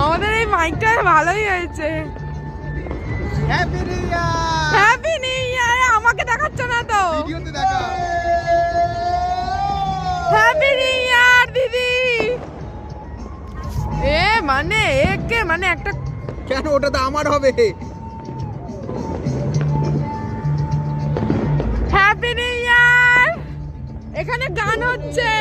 আমাদের এই মাইকটা ভালোই হয়েছে। Happy new year. Happy new year. আমাকে দেখাচ্ছ না তো? ভিডিওতে দেখা। হ্যাপি নিউ ইয়ার দিদি। এ মানে একে মানে একটা কেন ওটা তো আমার হবে। Happy new year. এখানে গান হচ্ছে।